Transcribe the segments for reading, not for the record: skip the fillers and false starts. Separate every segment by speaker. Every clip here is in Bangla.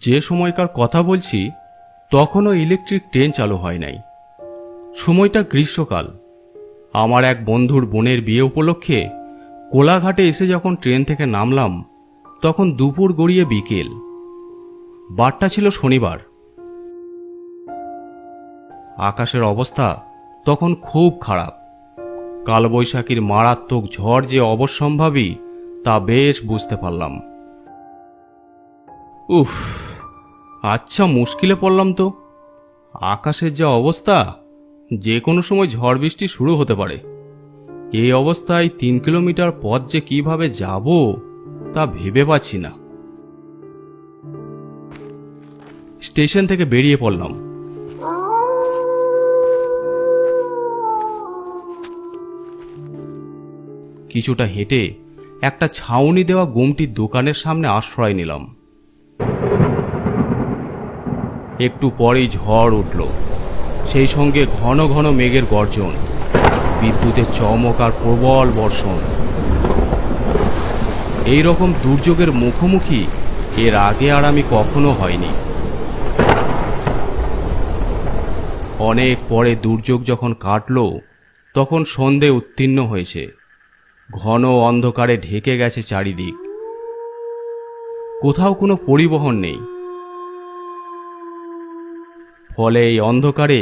Speaker 1: যে সময়কার কথা বলছি তখনও ইলেকট্রিক ট্রেন চালু হয় নাই। সময়টা গ্রীষ্মকাল। আমার এক বন্ধুর বোনের বিয়ে উপলক্ষে কোলাঘাটে এসে যখন ট্রেন থেকে নামলাম তখন দুপুর গড়িয়ে বিকেল। বারটা ছিল শনিবার। আকাশের অবস্থা তখন খুব খারাপ। কালবৈশাখীর মারাত্মক ঝড় যে অবশ্যম্ভাবী তা বেশ বুঝতে পারলাম। উফ, আচ্ছা মুশকিলে পড়লাম তো। আকাশের যা অবস্থা, যে কোনো সময় ঝড় বৃষ্টি শুরু হতে পারে। এই অবস্থায় 3 কিলোমিটার পথ যে কিভাবে যাব তা ভেবে পাচ্ছি না। স্টেশন থেকে বেরিয়ে পড়লাম। কিছুটা হেঁটে একটা ছাউনি দেওয়া গুমটির দোকানের সামনে আশ্রয় নিলাম। একটু পরেই ঝড় উঠল, সেই সঙ্গে ঘন ঘন মেঘের গর্জন, বিদ্যুতের চমক আর প্রবল বর্ষণ। এই রকম দুর্যোগের মুখোমুখি এর আগে আর আমি কখনো হয়নি। অনেক পরে দুর্যোগ যখন কাটল তখন সন্ধে উত্তীর্ণ হয়েছে। ঘন অন্ধকারে ঢেকে গেছে চারিদিক। কোথাও কোনো পরিবহন নেই। ফলে এই অন্ধকারে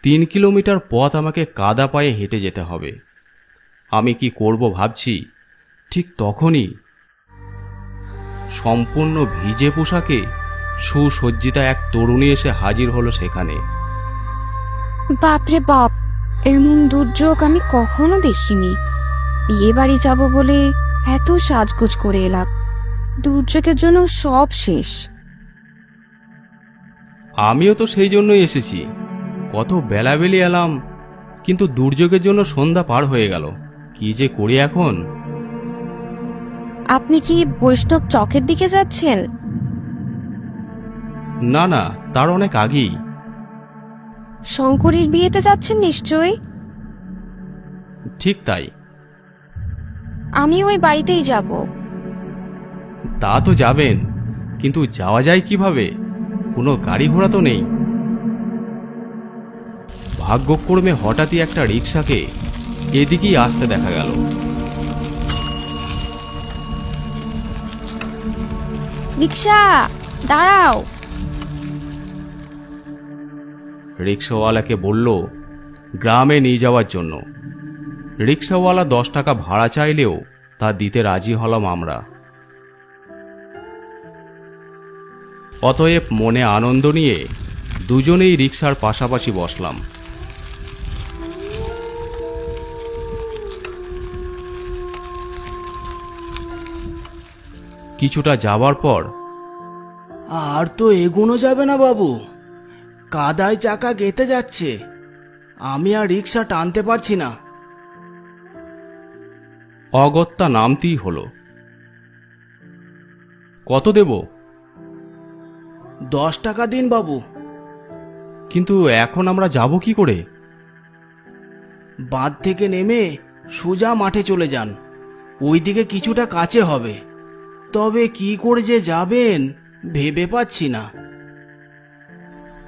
Speaker 1: 3 কিলোমিটার পথ আমাকে কাদা পায়ে হেঁটে যেতে হবে। আমি কি করব ভাবছি, ঠিক তখনই সম্পূর্ণ ভিজে পোশাকে সুসজ্জিতা এক তরুণী এসে হাজির হলো সেখানে।
Speaker 2: বাপরে বাপ, এমন দুর্যোগ আমি কখনো দেখিনি। বিয়ে বাড়ি যাব বলে এত সাজগোজ করে এলাম, দুর্যোগের জন্য সব শেষ।
Speaker 1: আমিও তো সেই জন্যই এসেছি। কত বেলাবেলি এলাম, কিন্তু দুর্যোগের জন্য সন্ধ্যা পার হয়ে গেল। কি যে করি এখন।
Speaker 2: আপনি কি বৈষ্ণব চকের দিকে যাচ্ছেন?
Speaker 1: না না, তার অনেক আগেই।
Speaker 2: শঙ্করীর বিয়েতে যাচ্ছেন নিশ্চয়ই।
Speaker 1: ঠিক তাই।
Speaker 2: আমি ওই বাড়িতেই যাব।
Speaker 1: তা তো যাবেন, কিন্তু যাওয়া যায় কিভাবে? কোনো গাড়ি ঘোড়া তো নেই। ভাগ্যক্রমে হঠাৎই একটা রিকশাকে এদিকেই আসতে দেখা গেল।
Speaker 2: রিকশা, দাঁড়াও।
Speaker 1: রিকশাওয়ালাকে বলল গ্রামে নিয়ে যাওয়ার জন্য। রিকশাওয়ালা 10 টাকা ভাড়া চাইলেও তা দিতে রাজি হলাম আমরা। অতএব মনে আনন্দ নিয়ে দুজনেই রিকশার পাশাপাশি বসলাম। কিছুটা যাবার পর,
Speaker 3: আর তো এগোনো যাবে না বাবু, কাদায় চাকা গেঁথে যাচ্ছে, আমি আর রিকশা টানতে পারছি না।
Speaker 1: অগত্যা নামতেই হলো। কত দেব?
Speaker 3: 10 টাকা দিন বাবু।
Speaker 1: কিন্তু এখন আমরা যাব কি করে?
Speaker 3: বাঁধ থেকে নেমে সোজা মাঠে চলে যান, ওইদিকে কিছুটা কাছে হবে। তবে কি করে যে যাবেন ভেবে পাচ্ছি না।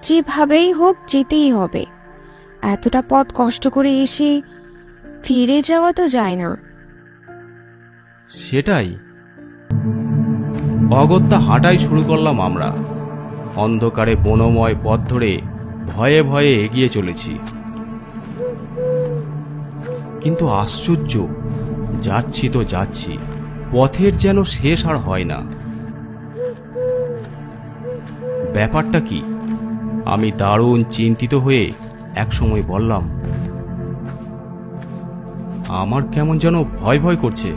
Speaker 2: যেভাবেই হোক যেতেই হবে। এতটা পথ কষ্ট করে এসে ফিরে যাওয়া তো যায় না।
Speaker 1: সেটাই। অগত্যা হাঁটাই শুরু করলাম আমরা। অন্ধকারে বনময় পথ ধরে ভয়ে ভয়ে এগিয়ে চলেছি। কিন্তু আশ্চর্য, যাচ্ছি তো যাচ্ছি, পথের যেন শেষ আর হয় না। ব্যাপারটা কি? আমি দারুণ চিন্তিত হয়ে একসময় বললাম, আমার কেমন যেন ভয় ভয় করছে।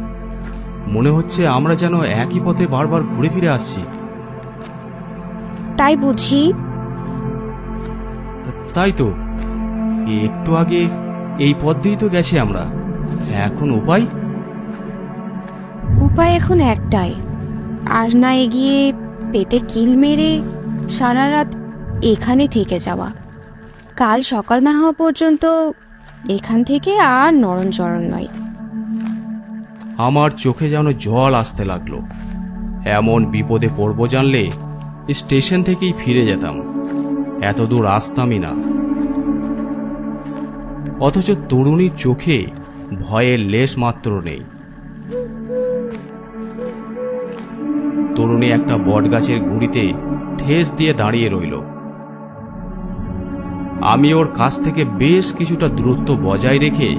Speaker 1: মনে হচ্ছে আমরা যেন একই পথে বারবার ঘুরে ফিরে আসছি।
Speaker 2: তাই বুঝি?
Speaker 1: তাই তো, একটু আগে এই পথ দিয়েই তো গেছি আমরা। এখন উপায়?
Speaker 2: উপায় এখন একটাই, আর না এগিয়ে পেটে কিল মেরে সারা রাত এখানে থেকে যাওয়া। কাল সকাল না হওয়া পর্যন্ত এখান থেকে আর নড়নচড়ন নয়।
Speaker 1: আমার চোখে যেন জল আসতে লাগলো। এমন বিপদে পড়ব জানলে স্টেশন থেকেই ফিরে যেতাম, এত দূর আসতামই না। অথচ তরুণীর চোখে ভয়ের লেশ মাত্র নেই। তরুণী একটা বটগাছের গুঁড়িতে ঠেস দিয়ে দাঁড়িয়ে রইল। আমি ওর কাছ থেকে বেশ কিছুটা দূরত্ব বজায় রেখে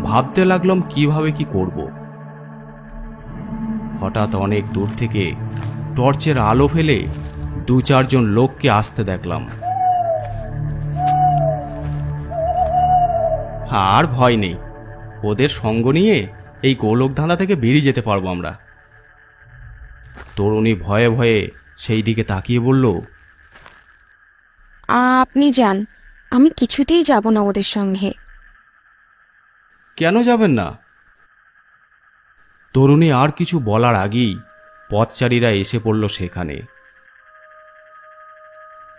Speaker 1: ভাবতে লাগলাম কিভাবে কি করব। হঠাৎ অনেক দূর থেকে টর্চের আলো ফেলে 2-4 জন লোককে আসতে দেখলাম। আর ভয় নেই, ওদের সঙ্গ নিয়ে এই গোলকধাঁধা থেকে বেরিয়ে যেতে পারবো আমরা। তরুণী ভয়ে ভয়ে সেই দিকে তাকিয়ে বলল,
Speaker 2: আপনি যান, আমি কিছুতেই যাব না ওদের সঙ্গে।
Speaker 1: কেন যাবেন না? তরুণী আর কিছু বলার আগেই পথচারীরা এসে পড়ল সেখানে।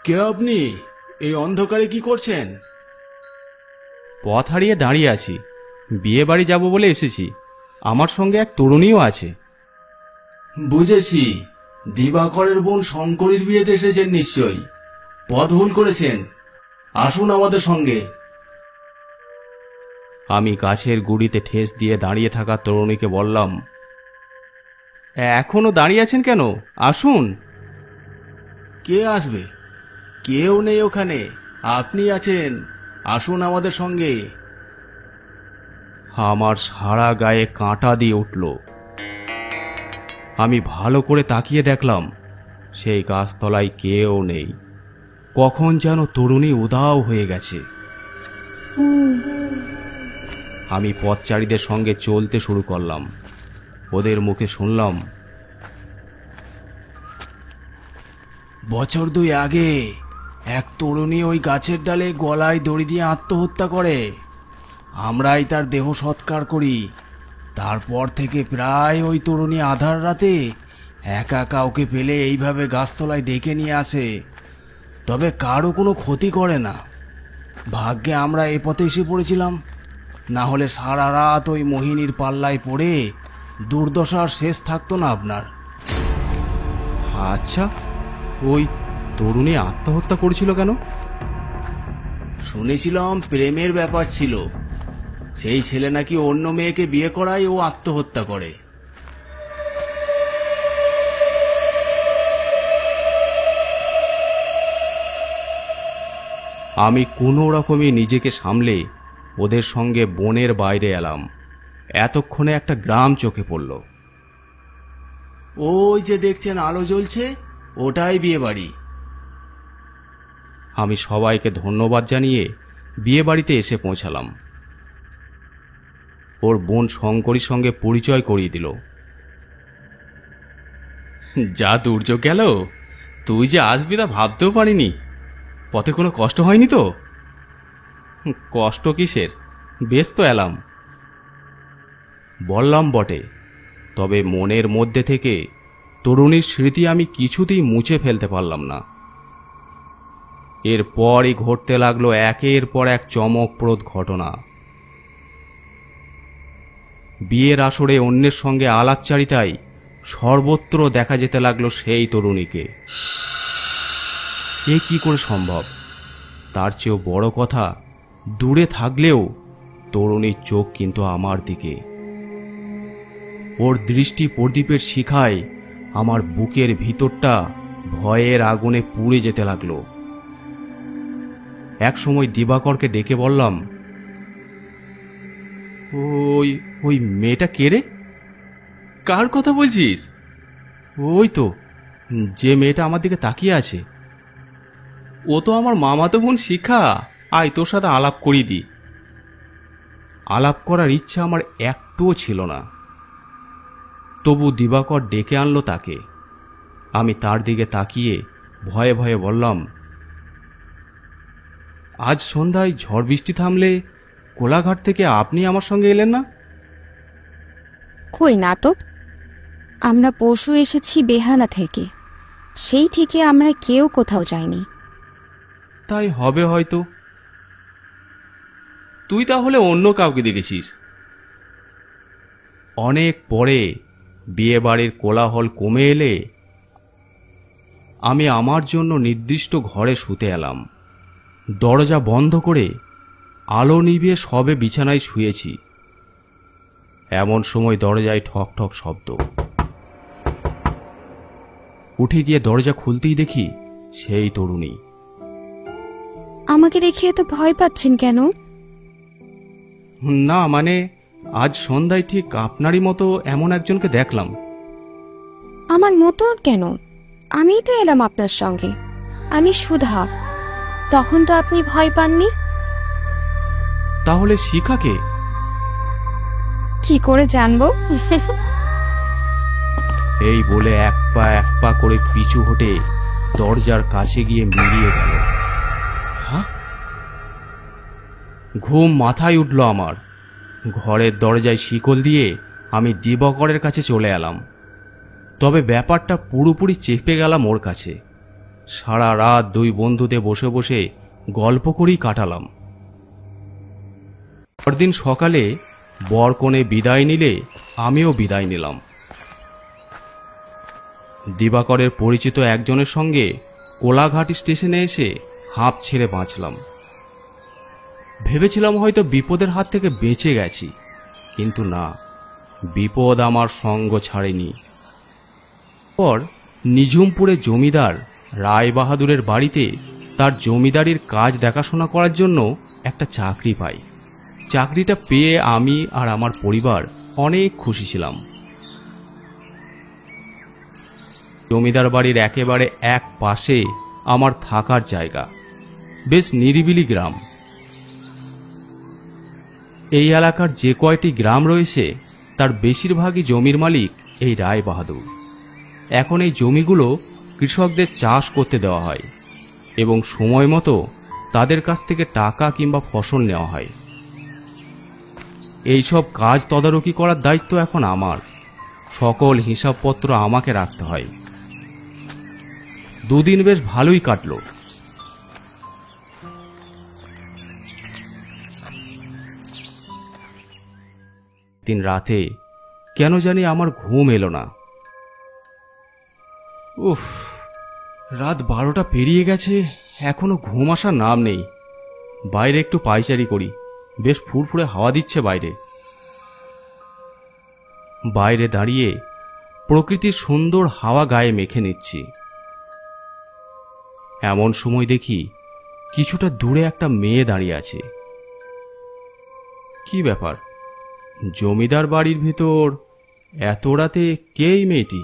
Speaker 3: কে আপনি? এই অন্ধকারে কি করছেন?
Speaker 1: পথ হারিয়ে দাঁড়িয়ে আছি, বিয়ে বাড়ি যাব বলে এসেছি। আমার সঙ্গে এক তরুণীও আছে।
Speaker 3: বুঝেছি, দিবাকরের বোন শঙ্করীর বিয়েতে এসেছেন নিশ্চয়ই। পথ ভুল করেছেন, আসুন আমাদের সঙ্গে।
Speaker 1: আমি গাছের গুড়িতে ঠেস দিয়ে দাঁড়িয়ে থাকা তরুণীকে বললাম, এখনো দাঁড়িয়ে আছেন কেন? আসুন।
Speaker 3: কে আসবে? কেউ নেই ওখানে, আপনি আছেন, আসুন আমাদের সঙ্গে।
Speaker 1: আমার সারা গায়ে কাঁটা দিয়ে উঠল। আমি ভালো করে তাকিয়ে দেখলাম সেই গাছতলায় কেউ নেই। কখন যেন তরুণী উধাও হয়ে গেছে। আমি পথচারীদের সঙ্গে চলতে শুরু করলাম। ওদের মুখে শুনলাম,
Speaker 3: বছর 2 আগে এক তরুণী ওই গাছের ডালে গলায় দড়ি দিয়ে আত্মহত্যা করে। আমরাই তার দেহ সৎকার করি। তারপর থেকে প্রায় ওই তরুণী আধার রাতে একা কাউকে পেলে এইভাবে গাছতলায় ডেকে নিয়ে আসে, তবে কারো কোনো ক্ষতি করে না। ভাগ্যে আমরা এ পথে এসে পড়েছিলাম, না হলে সারা রাত ওই মোহিনীর পাল্লায় পড়ে দুর্দশার শেষ থাকতো না আপনার।
Speaker 1: আচ্ছা, ওই তরুণী আত্মহত্যা করেছিল কেন?
Speaker 3: শুনেছিলাম প্রেমের ব্যাপার ছিল। সেই ছেলে নাকি অন্য মেয়েকে বিয়ে করায় ও আত্মহত্যা করে।
Speaker 1: আমি কোনো রকমে নিজেকে সামলে ওদের সঙ্গে বনের বাইরে এলাম। এতক্ষণে একটা গ্রাম চোখে পড়ল।
Speaker 3: ওই যে দেখছেন আলো জ্বলছে, ওটাই বিয়ে বাড়ি।
Speaker 1: আমি সবাইকে ধন্যবাদ জানিয়ে বিয়ে বাড়িতে এসে পৌঁছালাম। ওর বোন শঙ্করীর সঙ্গে পরিচয় করিয়ে দিল। যা দুর্যোগ গেল, তুই যে আসবি তা ভাবতেও পারিনি। পথে কোনো কষ্ট হয়নি তো? কষ্ট কিসের, বেশ তো এলাম। বললাম বটে, তবে মনের মধ্যে থেকে তরুণীর স্মৃতি আমি কিছুতেই মুছে ফেলতে পারলাম না। এরপরই ঘটতে লাগলো একের পর এক চমকপ্রদ ঘটনা। বিয়ের আসরে অন্যের সঙ্গে আলাপচারিতায় সর্বত্র দেখা যেতে লাগলো সেই তরুণীকে। এ কি করে সম্ভব? তার চেয়েও বড় কথা, দূরে থাকলেও তরুণীর চোখ কিন্তু আমার দিকে। ওর দৃষ্টি প্রদীপের শিখায় আমার বুকের ভিতরটা ভয়ের আগুনে পুড়ে যেতে লাগলো। এক সময় দিবাকরকে ডেকে বললাম, ওই ওই মেয়েটা কে রে? কার কথা বলছিস? ওই তো, যে মেয়েটা আমার দিকে তাকিয়ে আছে। ও তো আমার মামাতো বোন শিখা। আয়, তোর সাথে আলাপ করিয়ে দি। আলাপ করার ইচ্ছা আমার একটুও ছিল না, তবু দিবাকর ডেকে আনলো তাকে। আমি তার দিকে তাকিয়ে ভয়ে ভয়ে বললাম, আজ সন্ধ্যায় ঝড় বৃষ্টি থামলে কোলাঘাট থেকে আপনি আমার সঙ্গে এলেন না?
Speaker 2: কই না তো, আমরা পরশু এসেছি বেহালা থেকে, সেই থেকে আমরা কেউ কোথাও যাইনি।
Speaker 1: তাই হবে হয়তো। তুই তাহলে অন্য কাউকে দেখেছিস। অনেক পরে বিয়ে বাড়ির কোলাহল কমে এলে আমি আমার জন্য নির্দিষ্ট ঘরে শুতে এলাম। দরজা বন্ধ করে আলো নিভিয়ে সবে বিছানায় শুয়েছি। এমন সময় দরজায় ঠক ঠক শব্দ। উঠে গিয়ে দরজা খুলতেই দেখি সেই তরুণী।
Speaker 2: আমাকে দেখে এত ভয় পাচ্ছেন কেন?
Speaker 1: না মানে আজ সন্ধ্যায় ঠিক আপনারই মতো এমন একজনকে দেখলাম।
Speaker 2: আমার মতো কেন? আমিই তো এলাম আপনার সঙ্গে। আমি সুধা। তখন তো আপনি ভয় পাননি।
Speaker 1: তাহলে শিখাকে?
Speaker 2: কি করে জানবো?
Speaker 1: এই বলে এক পা করে পিছু হটে দরজার কাছে গিয়ে মিলিয়ে গেল। হ্যাঁ? ঘুম মাথায় উঠল আমার। ঘরের দরজায় শিকল দিয়ে আমি দিবাকরের কাছে চলে এলাম। তবে ব্যাপারটা পুরোপুরি চেপে গেলাম ওর কাছে। সারা রাত দুই বন্ধুতে বসে বসে গল্প করেই কাটালাম। পরদিন সকালে বর কনে বিদায় নিলে আমিও বিদায় নিলাম। দিবাকরের পরিচিত একজনের সঙ্গে কোলাঘাট স্টেশনে এসে হাঁপ ছেড়ে বাঁচলাম। ভেবেছিলাম হয়তো বিপদের হাত থেকে বেঁচে গেছি, কিন্তু না, বিপদ আমার সঙ্গ ছাড়েনি। পর নিঝুমপুরে জমিদার রায় বাহাদুরের বাড়িতে তার জমিদারির কাজ দেখাশোনা করার জন্য একটা চাকরি পাই। চাকরিটা পেয়ে আমি আর আমার পরিবার অনেক খুশি ছিলাম। জমিদার বাড়ির একেবারে এক পাশে আমার থাকার জায়গা। বেশ নিরিবিলি গ্রাম। এই এলাকার যে কয়টি গ্রাম রয়েছে তার বেশিরভাগই জমির মালিক এই রায় বাহাদুর। এখন এই জমিগুলো কৃষকদের চাষ করতে দেওয়া হয় এবং সময় মতো তাদের কাছ থেকে টাকা কিংবা ফসল নেওয়া হয়। এইসব কাজ তদারকি করার দায়িত্ব এখন আমার। সকল হিসাবপত্র আমাকে রাখতে হয়। দুদিন বেশ ভালোই কাটল। দিন রাতে কেন জানি আমার ঘুম এলো না। উফ, রাত 12টা পেরিয়ে গেছে, এখনো ঘুম আসার নাম নেই। বাইরে একটু পায়চারি করি, বেশ ফুরফুরে হাওয়া দিচ্ছে বাইরে। বাইরে দাঁড়িয়ে প্রকৃতির সুন্দর হাওয়া গায়ে মেখে নিচ্ছি। এমন সময় দেখি কিছুটা দূরে একটা মেয়ে দাঁড়িয়ে আছে। কি ব্যাপার, জমিদার বাড়ির ভিতর এত রাতে কে এই মেয়েটি?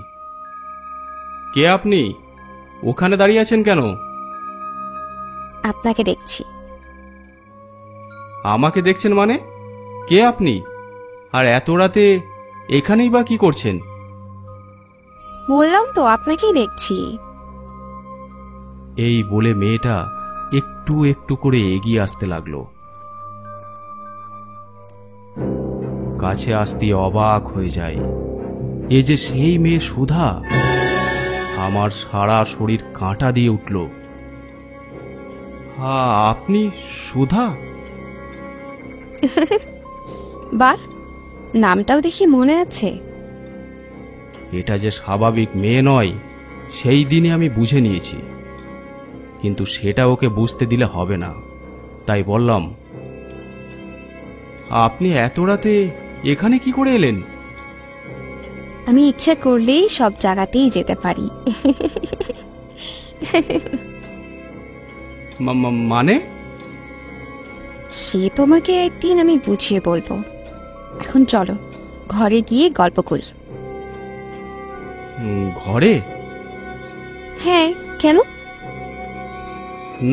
Speaker 1: কে আপনি? ওখানে দাঁড়িয়ে আছেন কেন?
Speaker 2: আপনাকে দেখছি।
Speaker 1: আমাকে দেখছেন মানে? কে আপনি? আর এত রাতে এখানেই বা কি করছেন?
Speaker 2: বললাম তো আপনাকেই দেখছি।
Speaker 1: এই বলে মেয়েটা একটু একটু করে এগিয়ে আসতে লাগলো। কাছে আসতে অবাক হয়ে যায়। এ যে সেই মেয়ে সুধা। আমার সারা শরীর কাঁটা দিয়ে উঠল। আপনি সুধা?
Speaker 2: বাহ, নামটাও দেখি মনে আছে।
Speaker 1: এটা যে স্বাভাবিক মেয়ে নয় সেই দিনে আমি বুঝে নিয়েছি, কিন্তু সেটা ওকে বুঝতে দিলে হবে না। তাই বললাম, আপনি এত রাতে এখানে কি করে এলেন?
Speaker 2: আমি ইচ্ছে করলেই সব জায়গাতেই যেতে পারি।
Speaker 1: মানে?
Speaker 2: সে তোমাকে একদিন আমি বুঝিয়ে বলবো। এখন চলো ঘরে গিয়ে গল্প করি।
Speaker 1: ঘরে?
Speaker 2: হ্যাঁ, কেন?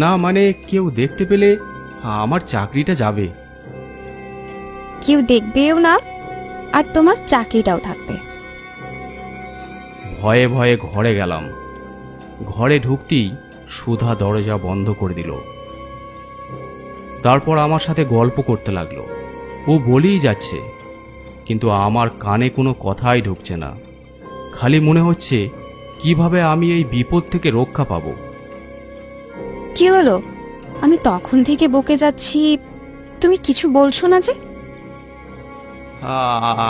Speaker 1: না মানে কেউ দেখতে পেলে আমার চাকরিটা যাবে।
Speaker 2: কেউ দেখবেও না, আর তোমার চাকরিটাও থাকবে।
Speaker 1: ভয়ে ভয়ে ঘরে গেলাম। ঘরে ঢুকতেই সুধা দরজা বন্ধ করে দিল। তারপর আমার সাথে গল্প করতে লাগলো। ও বলেই যাচ্ছে, কিন্তু আমার কানে কোনো কথাই ঢুকছে না। খালি মনে হচ্ছে কিভাবে আমি এই বিপদ থেকে রক্ষা পাব।
Speaker 2: কি হলো? আমি তখন থেকে বকে যাচ্ছি, তুমি কিছু বলছো না যে?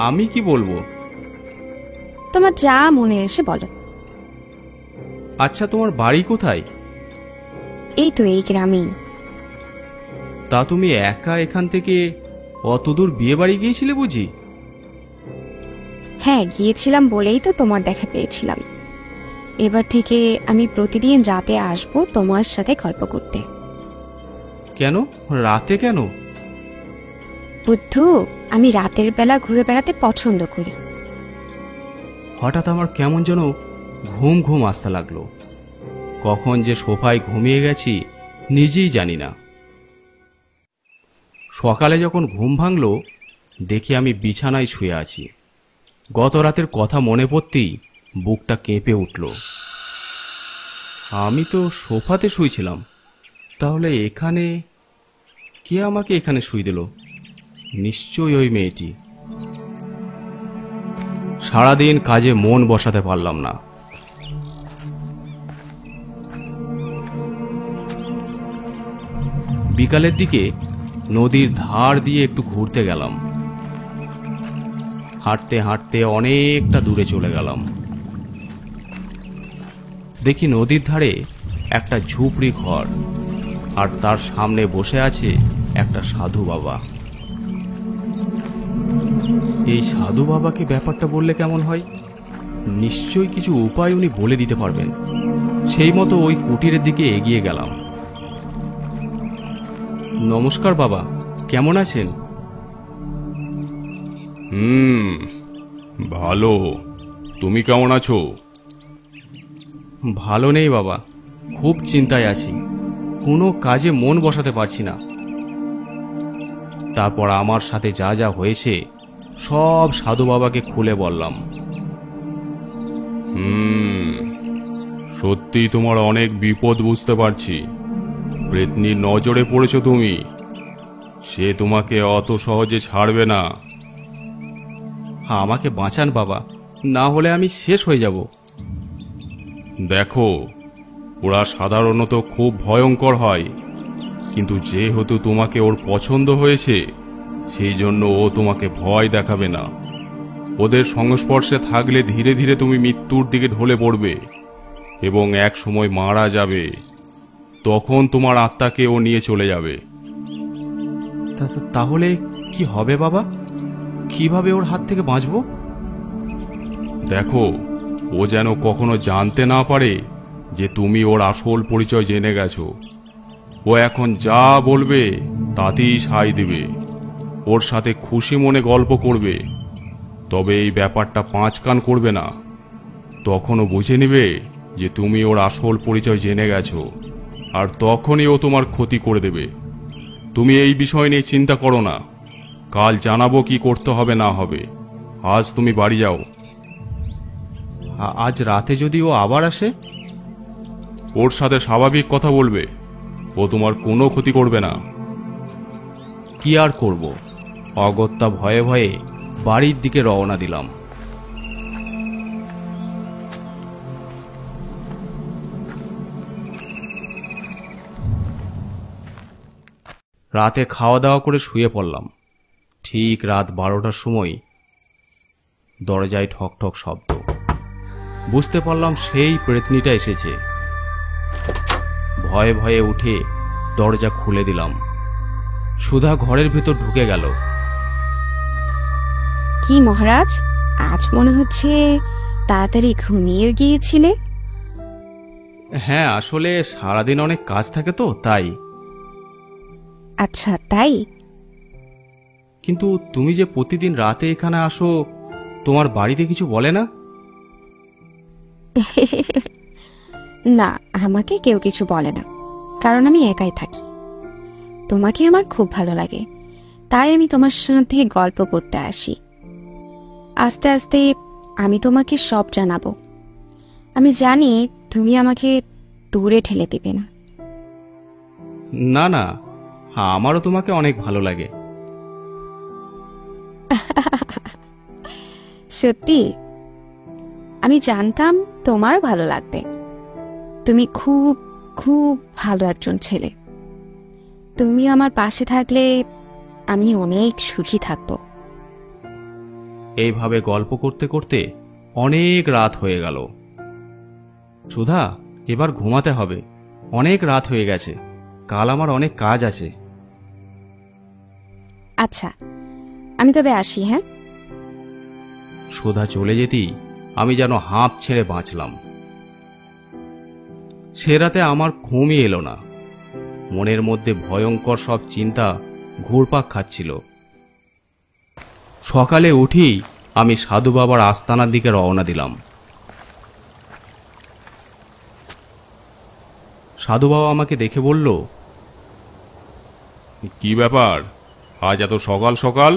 Speaker 1: আমি কি বলবো?
Speaker 2: তোমার যা মনে এসে বলো।
Speaker 1: আচ্ছা, তোমার বাড়ি কোথায়?
Speaker 2: এই তো এই গ্রামেই।
Speaker 1: তা তুমি একা এখান থেকে অতদূর বিয়ে বাড়ি গিয়েছিলে বুঝি?
Speaker 2: হ্যাঁ, গিয়েছিলাম বলেই তো তোমার দেখা পেয়েছিলাম। এবার থেকে আমি প্রতিদিন রাতে আসবো তোমার সাথে গল্প করতে।
Speaker 1: কেন রাতে কেন?
Speaker 2: বুদ্ধু, আমি রাতের বেলা ঘুরে বেড়াতে পছন্দ করি।
Speaker 1: হঠাৎ আমার কেমন যেন ঘুম ঘুম আসতে লাগলো। কখন যে সোফায় ঘুমিয়ে গেছি নিজেই জানি না। সকালে যখন ঘুম ভাঙলো দেখি আমি বিছানায় শুয়ে আছি। গত রাতের কথা মনে পড়তেই বুকটা কেঁপে উঠল। আমি তো সোফাতে শুয়েছিলাম, তাহলে এখানে কে আমাকে এখানে শুয়ে দিল? নিশ্চয়ই ওই মেয়েটি। সারাদিন কাজে মন বসাতে পারলাম না। বিকালের দিকে নদীর ধার দিয়ে একটু ঘুরতে গেলাম। হাঁটতে হাঁটতে অনেকটা দূরে চলে গেলাম। দেখি নদীর ধারে একটা ঝুপড়ি ঘর, আর তার সামনে বসে আছে একটা সাধু বাবা। এই সাধু বাবাকে ব্যাপারটা বললে কেমন হয়? নিশ্চয়ই কিছু উপায় উনি বলে দিতে পারবেন। সেই মতো ওই কুটিরের দিকে এগিয়ে গেলাম। নমস্কার বাবা, কেমন আছেন?
Speaker 4: ভালো। তুমি কেমন আছো?
Speaker 1: ভালো নেই বাবা, খুব চিন্তায় আছি। কোনো কাজে মন বসাতে পারছি না। তারপর আমার সাথে যা যা হয়েছে সব সাধু বাবাকে খুলে বললাম।
Speaker 4: সত্যি তোমার অনেক বিপদ বুঝতে পারছি। প্রেতনির নজরে পড়েছো তুমি। সে তোমাকে অত সহজে ছাড়বে না।
Speaker 1: আমাকে বাঁচান বাবা, না হলে আমি শেষ হয়ে যাব।
Speaker 4: দেখো, ওরা সাধারণত খুব ভয়ঙ্কর হয়, কিন্তু যেহেতু তোমাকে ওর পছন্দ হয়েছে সেই জন্য ও তোমাকে ভয় দেখাবে না। ওদের সংস্পর্শে থাকলে ধীরে ধীরে তুমি মৃত্যুর দিকে ঢলে পড়বে এবং এক সময় মারা যাবে। তখন তোমার আত্মাকে ও নিয়ে চলে যাবে।
Speaker 1: তাহলে কি হবে বাবা? কিভাবে ওর হাত থেকে বাঁচবো?
Speaker 4: দেখো, ও যেন কখনো জানতে না পারে যে তুমি ওর আসল পরিচয় জেনে গেছো। ও এখন যা বলবে তাতেই সায় দিবে। ওর সাথে খুশি মনে গল্প করবে, তবে এই ব্যাপারটা 5 কান করবে না। তখনও বুঝে নেবে যে তুমি ওর আসল পরিচয় জেনে গেছো, আর তখনই ও তোমার ক্ষতি করে দেবে। তুমি এই বিষয় নিয়ে চিন্তা করো না। কাল জানাবো কি করতে হবে না হবে। আজ তুমি বাড়ি যাও।
Speaker 1: আজ রাতে যদি ও আবার আসে?
Speaker 4: ওর সাথে স্বাভাবিক কথা বলবে। ও তোমার কোনো ক্ষতি করবে না।
Speaker 1: কি আর করব, অগত্যা ভয়ে ভয়ে বাড়ির দিকে রওনা দিলাম। রাতে খাওয়া দাওয়া করে শুয়ে পড়লাম। ঠিক রাত 12টার সময় দরজায় ঠক ঠক শব্দ। বুঝতে পারলাম সেই প্রেতনিটা এসেছে। ভয়ে ভয়ে উঠে দরজা খুলে দিলাম। সুধা ঘরের ভিতর ঢুকে গেল।
Speaker 2: কি মহারাজ, আজ মনে হচ্ছে তাড়াতাড়ি ঘুমিয়ে গিয়েছিলে?
Speaker 1: হ্যাঁ, আসলে সারাদিন অনেক কাজ থাকে তো তাই।
Speaker 2: আচ্ছা তাই?
Speaker 1: কিন্তু তুমি যে প্রতিদিন রাতে এখানে আসো, তোমার বাড়িতে কিছু বলে না?
Speaker 2: না, আমাকে কেউ কিছু বলে না, কারণ আমি একাই থাকি। তোমাকে আমার খুব ভালো লাগে, তাই আমি তোমার সাথে গল্প করতে আসি। আস্তে আস্তে আমি তোমাকে সব জানাবো। আমি জানি তুমি আমাকে দূরে ঠেলে দেবে না।
Speaker 1: না না, আমারও তোমাকে অনেক ভালো লাগে।
Speaker 2: সত্যি? আমি জানতাম তোমার ভালো লাগবে। তুমি খুব খুব ভালো একজন ছেলে। তুমি আমার পাশে থাকলে আমি অনেক সুখী থাকবো।
Speaker 1: এইভাবে গল্প করতে করতে অনেক রাত হয়ে গেল। সুধা, এবার ঘুমাতে হবে, অনেক রাত হয়ে গেছে, কাল আমার অনেক কাজ আছে।
Speaker 2: আচ্ছা, আমি তবে আসি। হ্যাঁ,
Speaker 1: সুধা চলে যেতেই আমি যেন হাঁপ ছেড়ে বাঁচলাম। সে রাতে আমার ঘুমই এলো না। মনের মধ্যে ভয়ঙ্কর সব চিন্তা ঘুরপাক খাচ্ছিল। সকালে উঠেই আমি সাধু বাবার আস্তানার দিকে রওনা দিলাম। সাধু বাবা আমাকে দেখে বলল,
Speaker 4: কি ব্যাপার, আজ এত সকাল সকাল?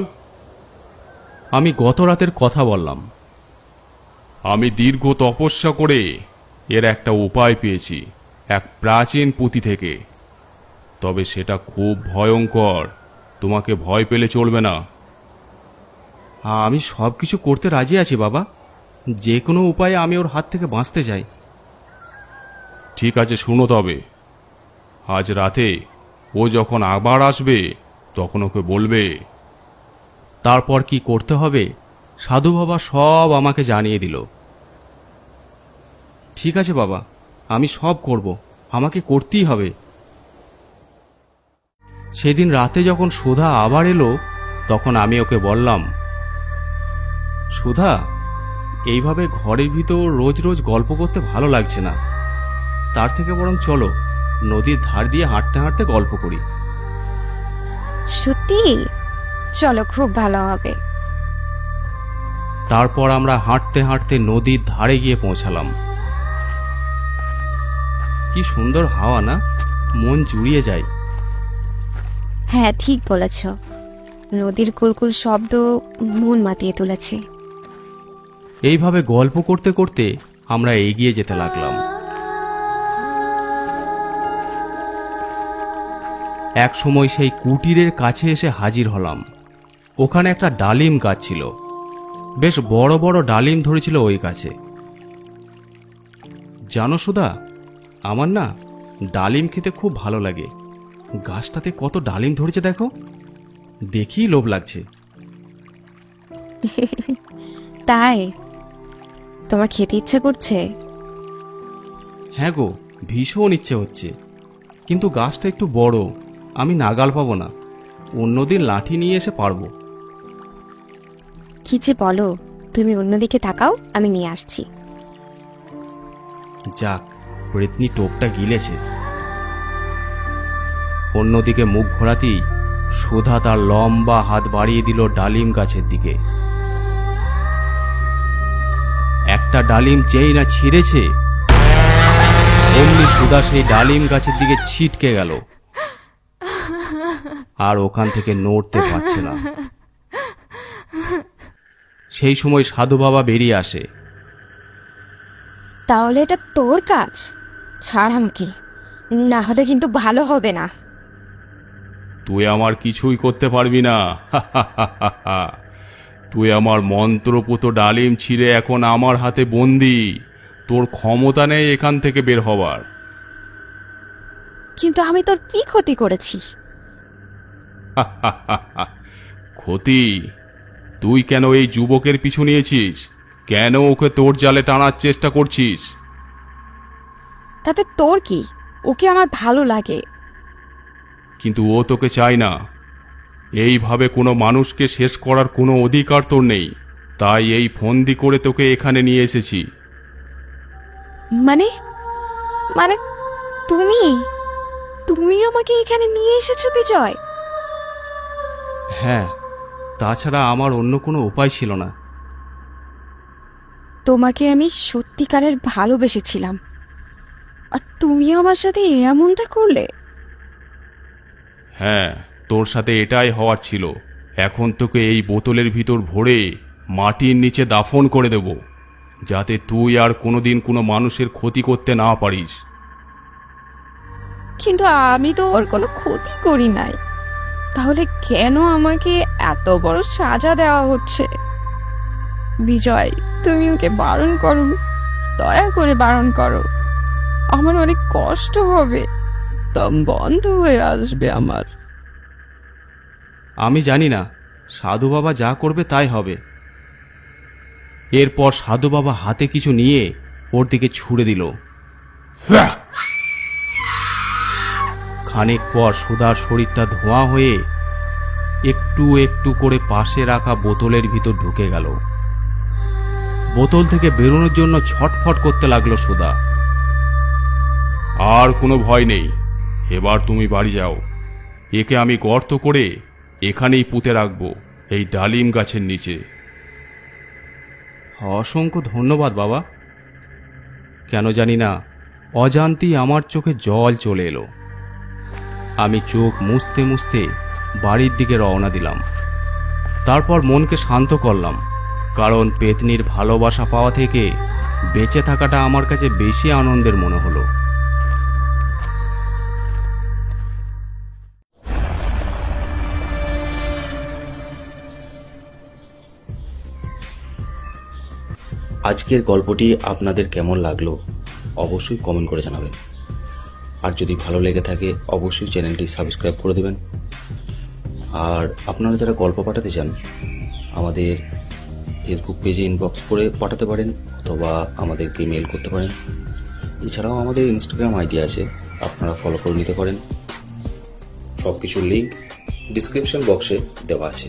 Speaker 1: আমি গত রাতের কথা বললাম।
Speaker 4: আমি দীর্ঘ তপস্যা করে এর একটা উপায় পেয়েছি এক প্রাচীন পুঁথি থেকে। তবে সেটা খুব ভয়ঙ্কর, তোমাকে ভয় পেলে চলবে না।
Speaker 1: আমি সব কিছু করতে রাজি আছি বাবা, যে কোনো উপায়ে আমি ওর হাত থেকে বাঁচতে চাই।
Speaker 4: ঠিক আছে, শুনো তবে। আজ রাতে ও যখন আবার আসবে তখন ওকে বলবে।
Speaker 1: তারপর কি করতে হবে সাধু বাবা সব আমাকে জানিয়ে দিল। ঠিক আছে বাবা, আমি সব করব, আমাকে করতেই হবে। সেদিন রাতে যখন সুধা আবার এলো তখন আমি ওকে বললাম, সুধা, এইভাবে ঘরের ভিতর রোজ রোজ গল্প করতে ভালো লাগছে না, তার থেকে বরং চলো নদীর ধার দিয়ে হাঁটতে হাঁটতে গল্প করি।
Speaker 2: সত্যি? চলো, খুব ভালো হবে।
Speaker 1: তারপর আমরা হাঁটতে হাঁটতে নদীর ধারে গিয়ে পৌঁছালাম। কি সুন্দর হাওয়া না, মন জুড়িয়ে যায়।
Speaker 2: হ্যাঁ, ঠিক বলেছ, নদীর কুলকুল শব্দ মন মাতিয়ে তুলেছে।
Speaker 1: এইভাবে গল্প করতে করতে আমরা এগিয়ে যেতে লাগলাম। এক সময় সেই কুটিরের কাছে এসে হাজির হলাম। ওখানে একটা ডালিম গাছ ছিল, বেশ বড় বড় ডালিম ধরেছিল ওই গাছে। জানো সুধা, আমার না ডালিম খেতে খুব ভালো লাগে। গাছটাতে কত ডালিম ধরেছে দেখো, দেখেই লোভ লাগছে।
Speaker 2: তাই? তোমার খেতে ইচ্ছে করছে?
Speaker 1: হ্যাঁ গো, ভীষণ ইচ্ছে হচ্ছে, কিন্তু গাছটা একটু বড়, আমি নাগাল পাবো না। অন্যদিন লাঠি নিয়ে এসে পারবো।
Speaker 2: কি যে বলো, তুমি অন্যদিকে তাকাও, আমি নিয়ে আসছি।
Speaker 1: যাক, পেতনি টোপটা গিলেছে। অন্যদিকে মুখ ঘোরাতেই সুধা তার লম্বা হাত বাড়িয়ে দিল ডালিম গাছের দিকে। একটা ডালিম যেই না ছিঁড়েছে, অমনি সুধা সেই ডালিম গাছের দিকে ছিটকে গেল, আর ওখান থেকে নড়তে পারছে না। সেই সময় সাধু বাবা বেরিয়ে আসে।
Speaker 2: তাহলে এটা তোর কাজ? ছাড় আমাকে, না হলে কিন্তু ভালো হবে না।
Speaker 4: তুই আমার কিছুই করতে পারবি না। তুই আমার মন্ত্রপুত ডালিম ছিঁড়ে এখন আমার হাতে বন্দি। তোর ক্ষমতা নেই এখান থেকে বের হবার।
Speaker 2: কিন্তু আমি তোর কি ক্ষতি করেছি?
Speaker 4: ক্ষতি? তুই কেন এই যুবকের পিছু নিয়েছিস? কেন ওকে তোর জালে টানার চেষ্টা করছিস?
Speaker 2: তাতে তোর কি? ওকে আমার ভালো লাগে।
Speaker 4: কিন্তু ও তোকে চায় না। এইভাবে কোনো মানুষকে শেষ করার কোনো অধিকার তোর নেই। তাই এই ফন্দি করে তোকে এখানে নিয়ে এসেছি।
Speaker 2: মানে মানে তুমি তুমি আমাকে এখানে নিয়ে এসেছো বিজয়?
Speaker 1: হ্যাঁ, তাছাড়া আমার অন্য কোনো উপায় ছিল না।
Speaker 2: তোমাকে আমি সত্যিকারের ভালোবেসেছিলাম, আর তুমি আমার সাথে এমনটা করলে?
Speaker 4: হ্যাঁ, তোর সাথে এটাই হওয়ার ছিল। এখন তোকে এই বোতলের ভিতর ভরে মাটির নিচে দাফন করে দেব, যাতে তুই আর কোনোদিন কোনো মানুষের ক্ষতি করতে না পারিস।
Speaker 2: কিন্তু আমি তো ওর কোনো ক্ষতি করি নাই, তাহলে কেন আমাকে এত বড় সাজা দেওয়া হচ্ছে? বিজয়, তুমি ওকে বারণ করো, দয়া করে বারণ করো। আমার অনেক কষ্ট হবে, দম বন্ধ হয়ে আসবে আমার।
Speaker 1: আমি জানি না, সাধু বাবা যা করবে তাই হবে। এরপর সাধু বাবা হাতে কিছু নিয়ে ওর দিকে ছুঁড়ে দিল। খানিক পর সুধার শরীরটা ধোঁয়া হয়ে একটু একটু করে পাশে রাখা বোতলের ভিতর ঢুকে গেল। বোতল থেকে বেরোনোর জন্য ছটফট করতে লাগলো সুধা।
Speaker 4: আর কোনো ভয় নেই, এবার তুমি বাড়ি যাও। একে আমি গর্ত করে এখানেই পুঁতে রাখবো, এই ডালিম গাছের নিচে।
Speaker 1: অসংখ্য ধন্যবাদ বাবা। কেন জানি না অজান্তেই আমার চোখে জল চলে এলো। আমি চোখ মুছতে মুছতে বাড়ির দিকে রওনা দিলাম। তারপর মনকে শান্ত করলাম, কারণ পেতনির ভালোবাসা পাওয়া থেকে বেঁচে থাকাটা আমার কাছে বেশি আনন্দের মনে হলো।
Speaker 5: আজকের গল্পটি আপনাদের কেমন লাগলো অবশ্যই কমেন্ট করে জানাবেন। আর যদি ভালো লেগে থাকে অবশ্যই চ্যানেলটি সাবস্ক্রাইব করে দেবেন। আর আপনারা যারা গল্প পাঠাতে চান আমাদের ফেসবুক পেজে ইনবক্স করে পাঠাতে পারেন, অথবা আমাদেরকে মেল করতে পারেন। এছাড়াও আমাদের ইনস্টাগ্রাম আইডি আছে, আপনারা ফলো করে নিতে পারেন। সব কিছুর লিঙ্ক ডিসক্রিপশন বক্সে দেওয়া আছে।